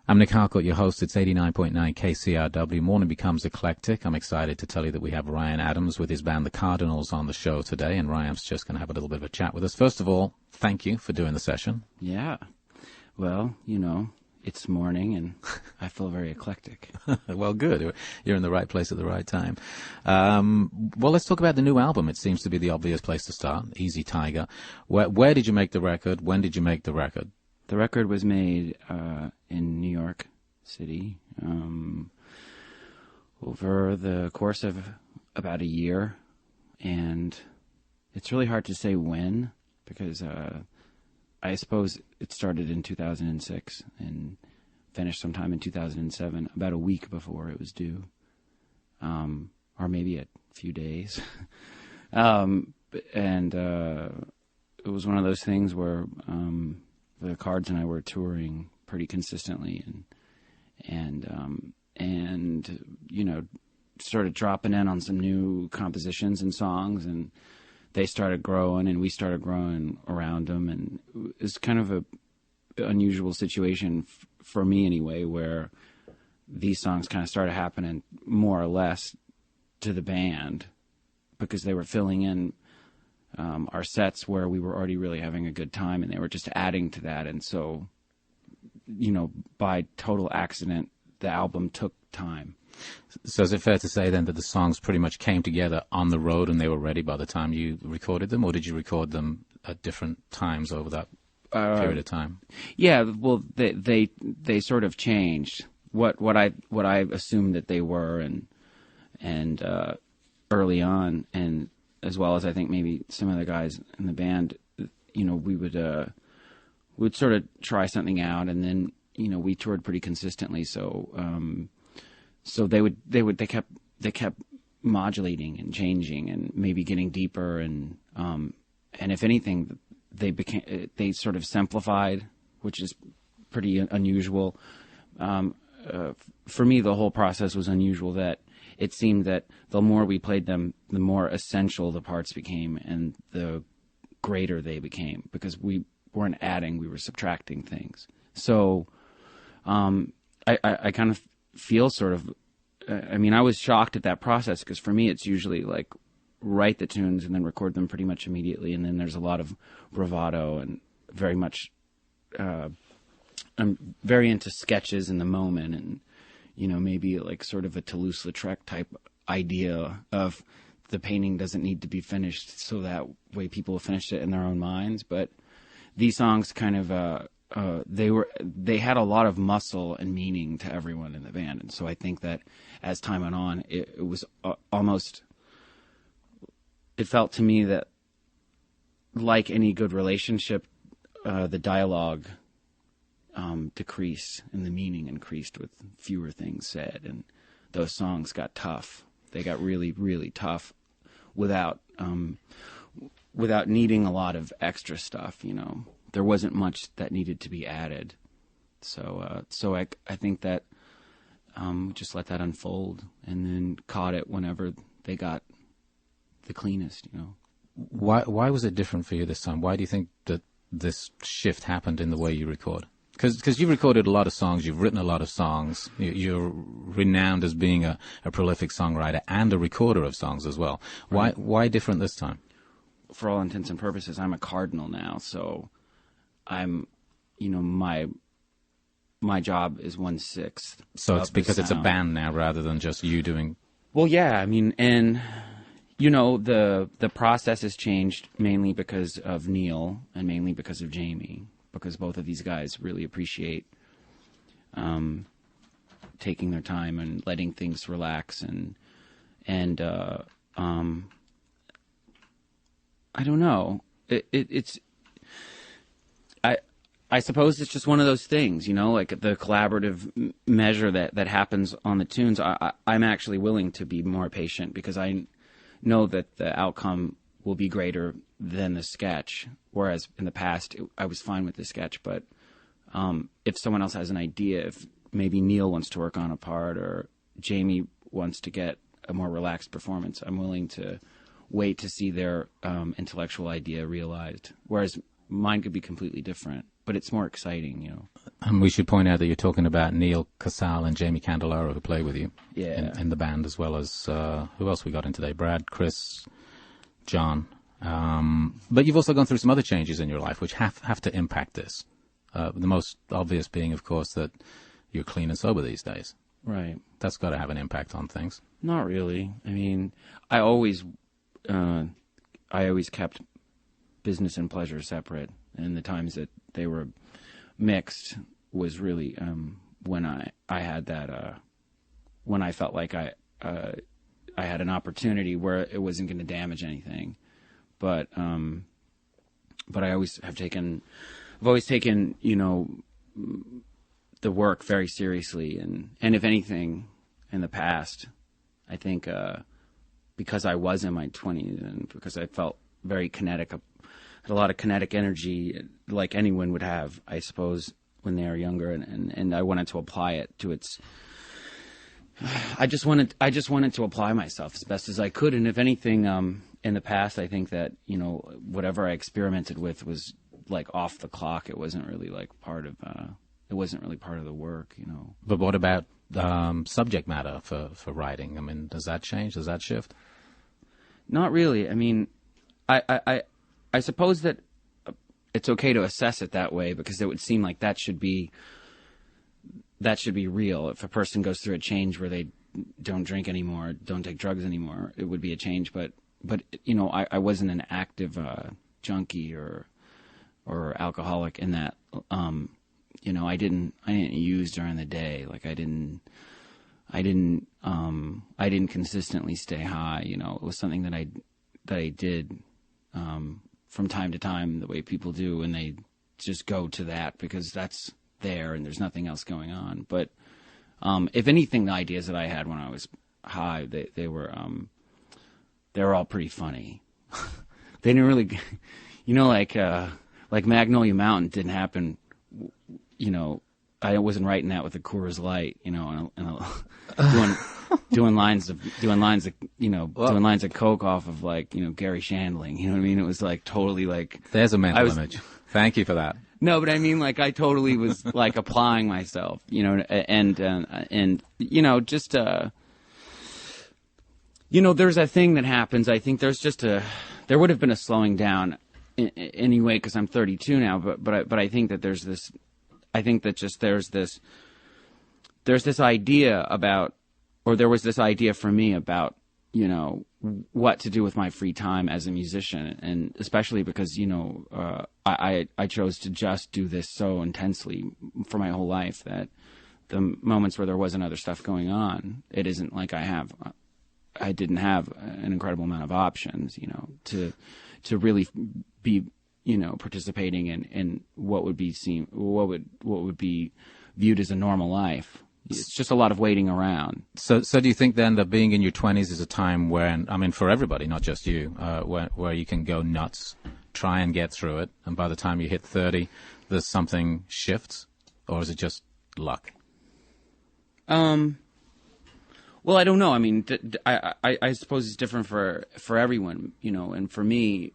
I'm Nick Harcourt, your host. It's 89.9 KCRW. Morning Becomes Eclectic. I'm excited to tell you that we have Ryan Adams with his band The Cardinals on the show today, and Ryan's just going to have a little bit of a chat with us. First of all, thank you for doing the session. Yeah. Well, you know, it's morning, and I feel very eclectic. Well, good. You're in the right place at the right time. Well, let's talk about the new album. It seems to be the obvious place to start, Easy Tiger. Where did you make the record? When did you make the record? The record was made in New York City over the course of about a year, and it's really hard to say when, because I suppose it started in 2006 and finished sometime in 2007, about a week before it was due, or maybe a few days. And it was one of those things where the Cards and I were touring pretty consistently, and you know, started dropping in on some new compositions and songs, and they started growing, and we started growing around them, and it's kind of a unusual situation for me anyway, where these songs kind of started happening more or less to the band because they were filling in our sets where we were already really having a good time, and they were just adding to that. And so, you know, by total accident, the album took time. So is it fair to say then that the songs pretty much came together on the road and they were ready by the time you recorded them, or did you record them at different times over that period of time? Yeah, well, they sort of changed what I assumed that they were, and early on, and as well as I think maybe some of the guys in the band, you know, we would sort of try something out, and then, you know, we toured pretty consistently, so they kept modulating and changing and maybe getting deeper, and if anything, they sort of simplified, which is pretty unusual. For me, the whole process was unusual, that it seemed that the more we played them, the more essential the parts became and the greater they became, because we weren't adding, we were subtracting things. So I kind of feel sort of, I mean, I was shocked at that process, because for me it's usually like write the tunes and then record them pretty much immediately, and then there's a lot of bravado and very much I'm very into sketches in the moment, and, you know, maybe like sort of a Toulouse-Lautrec type idea of the painting doesn't need to be finished, so that way people will finish it in their own minds. But these songs kind of they had a lot of muscle and meaning to everyone in the band, and so I think that as time went on, it was almost, it felt to me that, like any good relationship, the dialogue decreased and the meaning increased with fewer things said, and those songs got tough. They got really, really tough without needing a lot of extra stuff. You know, there wasn't much that needed to be added. So I think that just let that unfold, and then caught it whenever they got the cleanest. You know, why was it different for you this time? Why do you think that this shift happened in the way you record? Because you've recorded a lot of songs, you've written a lot of songs, you're renowned as being a prolific songwriter and a recorder of songs as well. Right. Why different this time? For all intents and purposes, I'm a cardinal now, so I'm, you know, my job is 1/6. So it's because it's a band now rather than just you doing. Well, yeah, I mean, and you know, the process has changed mainly because of Neil and mainly because of Jamie, because both of these guys really appreciate taking their time and letting things relax, and I don't know. I suppose it's just one of those things, you know, like the collaborative measure that happens on the tunes. I'm actually willing to be more patient, because I know that the outcome will be greater than the sketch. Whereas in the past, I was fine with the sketch, but if someone else has an idea, if maybe Neil wants to work on a part or Jamie wants to get a more relaxed performance, I'm willing to wait to see their intellectual idea realized. Whereas mine could be completely different, but it's more exciting, you know. And we should point out that you're talking about Neil Casale and Jamie Candelaro, who play with you in the band, as well as who else we got in today? Brad, Chris, John. But you've also gone through some other changes in your life which have to impact this. The most obvious being, of course, that you're clean and sober these days. Right. That's got to have an impact on things. Not really. I mean, I always kept business and pleasure separate, and the times that they were mixed was really when I had that when I felt like I had an opportunity where it wasn't going to damage anything. But I always have taken, I've always taken, you know, the work very seriously, and if anything, in the past, I think because I was in my 20s and because I felt very kinetic, had a lot of kinetic energy, like anyone would have, I suppose, when they are younger, and I wanted to apply it to its. I just wanted to apply myself as best as I could, and if anything, in the past, I think that, you know, whatever I experimented with was like off the clock. It wasn't really like part of. It wasn't really part of the work, you know. But what about subject matter for writing? I mean, does that change? Does that shift? Not really. I mean, I suppose that it's okay to assess it that way, because it would seem like that should be real. If a person goes through a change where they don't drink anymore, don't take drugs anymore, it would be a change. But you know, I wasn't an active junkie or alcoholic in that. You know, I didn't use during the day. Like I didn't consistently stay high. You know, it was something that I did from time to time, the way people do, and they just go to that because that's there and there's nothing else going on. But if anything, the ideas that I had when I was high, they were all pretty funny. They didn't really, you know, like Magnolia Mountain didn't happen. You know, I wasn't writing that with a Coors Light, you know, and doing lines of coke off of, like, you know, Gary Shandling. You know what I mean? It was like totally like. There's a mental image. Thank you for that. No, but I mean, like, I totally was like applying myself, you know, and you know, just you know, there's a thing that happens. I think there would have been a slowing down anyway, because I'm 32 now. But I think that there's this. I think that just there's this idea about, or there was this idea for me about, you know, what to do with my free time as a musician, and especially because, you know, I chose to just do this so intensely for my whole life that the moments where there wasn't other stuff going on, it isn't like I didn't have an incredible amount of options, you know, to really be, you know, participating in what would be viewed as a normal life. It's just a lot of waiting around. So do you think then that being in your 20s is a time when, I mean, for everybody, not just you, where you can go nuts, try and get through it, and by the time you hit 30, there's something shifts, or is it just luck? Well, I don't know. I mean, I suppose it's different for everyone, you know, and for me,